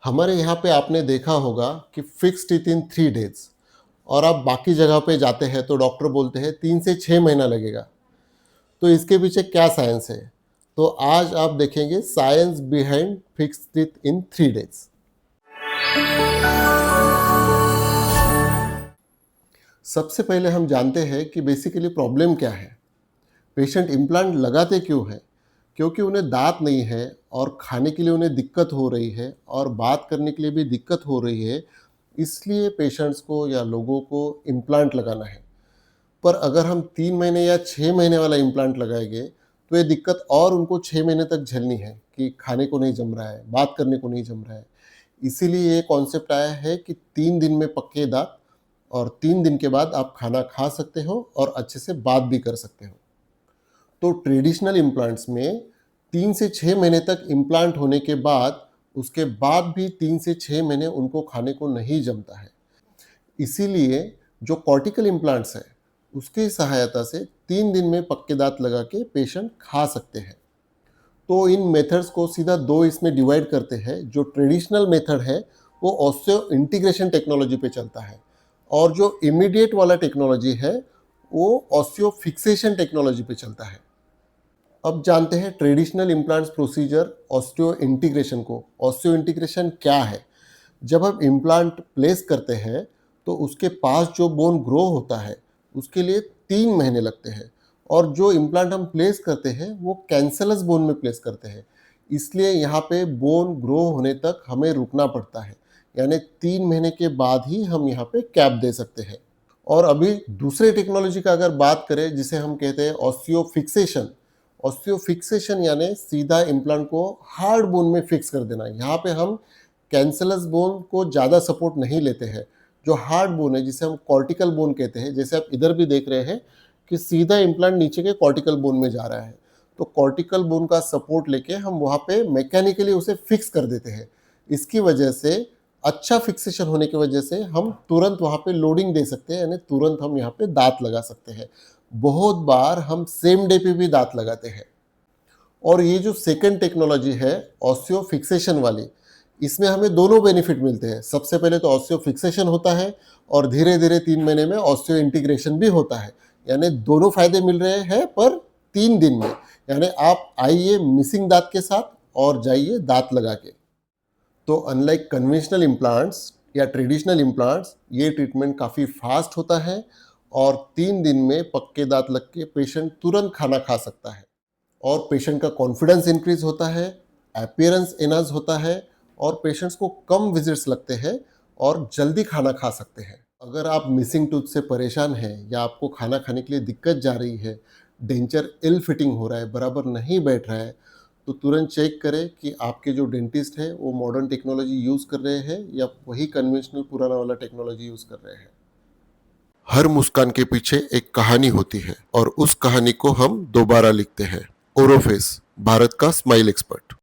हमारे यहाँ पे आपने देखा होगा कि फिक्स टीथ इन 3 डेज़ और आप बाकी जगह पे जाते हैं तो डॉक्टर बोलते हैं 3 से 6 महीना लगेगा। तो इसके पीछे क्या साइंस है? तो आज आप देखेंगे science behind fix teeth in 3 days. सबसे पहले हम जानते हैं कि बेसिकली प्रॉब्लम क्या है। पेशेंट इम्प्लांट लगाते क्यों हैं? क्योंकि उन्हें दाँत नहीं है और खाने के लिए उन्हें दिक्कत हो रही है और बात करने के लिए भी दिक्कत हो रही है, इसलिए पेशेंट्स को या लोगों को इम्प्लांट लगाना है। पर अगर हम 3 महीने या 6 महीने वाला इम्प्लांट लगाएँगे, तो ये दिक्कत और उनको 6 महीने तक झेलनी है कि खाने को नहीं जम रहा है, बात करने को नहीं जम रहा है। इसीलिए ये कॉन्सेप्ट आया है कि 3 दिन में पक्के दाँत और 3 दिन के बाद आप खाना खा सकते हो और अच्छे से बात भी कर सकते हो। तो ट्रेडिशनल इम्प्लांट्स में 3 से 6 महीने तक इम्प्लांट होने के बाद, उसके बाद भी 3 से 6 महीने उनको खाने को नहीं जमता है। इसीलिए जो कॉर्टिकल इम्प्लांट्स है, उसकी सहायता से 3 दिन में पक्के दाँत लगा के पेशेंट खा सकते हैं। तो इन मेथड्स को सीधा 2 इसमें डिवाइड करते हैं। जो ट्रेडिशनल मेथड है, वो ऑस्टियो इंटीग्रेशन टेक्नोलॉजी पे चलता है और जो इमीडिएट वाला टेक्नोलॉजी है, वो ऑस्टियो फिक्सेशन टेक्नोलॉजी पे चलता है। अब जानते हैं traditional implants procedure osteo integration को। ऑस्टियो इंटीग्रेशन क्या है? जब हम इम्प्लांट प्लेस करते हैं तो उसके पास जो बोन ग्रो होता है उसके लिए 3 महीने लगते हैं और जो इम्प्लांट हम प्लेस करते हैं वो कैंसलस बोन में प्लेस करते हैं। इसलिए यहाँ पे बोन ग्रो होने तक हमें रुकना पड़ता है, यानी 3 महीने के बाद ही हम यहाँ पे कैप दे सकते हैं। और अभी दूसरे टेक्नोलॉजी का अगर बात करें जिसे हम कहते हैं ऑस्टियो फिक्सेशन। ऑस्टियो फिक्सेशन यानी सीधा इम्प्लांट को हार्ड बोन में फिक्स कर देना। यहाँ पे हम कैंसलस बोन को ज़्यादा सपोर्ट नहीं लेते हैं। जो हार्ड बोन है जिसे हम कॉर्टिकल बोन कहते हैं, जैसे आप इधर भी देख रहे हैं कि सीधा इम्प्लांट नीचे के कॉर्टिकल बोन में जा रहा है, तो कॉर्टिकल बोन का सपोर्ट लेके हम वहाँ पे मैकेनिकली उसे फिक्स कर देते हैं। इसकी वजह से अच्छा फिक्सेशन होने की वजह से हम तुरंत वहाँ पे लोडिंग दे सकते हैं, यानी तुरंत हम यहाँ पे दांत लगा सकते हैं। बहुत बार हम सेम डे पे भी दांत लगाते हैं। और ये जो सेकंड टेक्नोलॉजी है ऑस्टियो फिक्सेशन वाली, इसमें हमें दोनों बेनिफिट मिलते हैं। सबसे पहले तो ऑस्टियो फिक्सेशन होता है और धीरे धीरे 3 महीने में ऑस्टियो इंटीग्रेशन भी होता है, यानी दोनों फायदे मिल रहे हैं पर 3 दिन में। यानी आप आइए मिसिंग दांत के साथ और जाइए दांत लगा के। तो अनलाइक कन्वेंशनल इम्प्लांट्स या ट्रेडिशनल इम्प्लांट्स, ये ट्रीटमेंट काफ़ी फास्ट होता है और 3 दिन में पक्के दांत लग के पेशेंट तुरंत खाना खा सकता है और पेशेंट का कॉन्फिडेंस इंक्रीज होता है, अपीयरेंस एनहांस होता है और पेशेंट्स को कम विजिट्स लगते हैं और जल्दी खाना खा सकते हैं। अगर आप मिसिंग टूथ से परेशान हैं या आपको खाना खाने के लिए दिक्कत जा रही है, डेंचर इल फिटिंग हो रहा है, बराबर नहीं बैठ रहा है, तो तुरंत चेक करें कि आपके जो डेंटिस्ट है वो मॉडर्न टेक्नोलॉजी यूज़ कर रहे हैं या वही कन्वेंशनल पुराना वाला टेक्नोलॉजी यूज़ कर रहे हैं। हर मुस्कान के पीछे एक कहानी होती है और उस कहानी को हम दोबारा लिखते हैं। ओरोफेस, भारत का स्माइल एक्सपर्ट।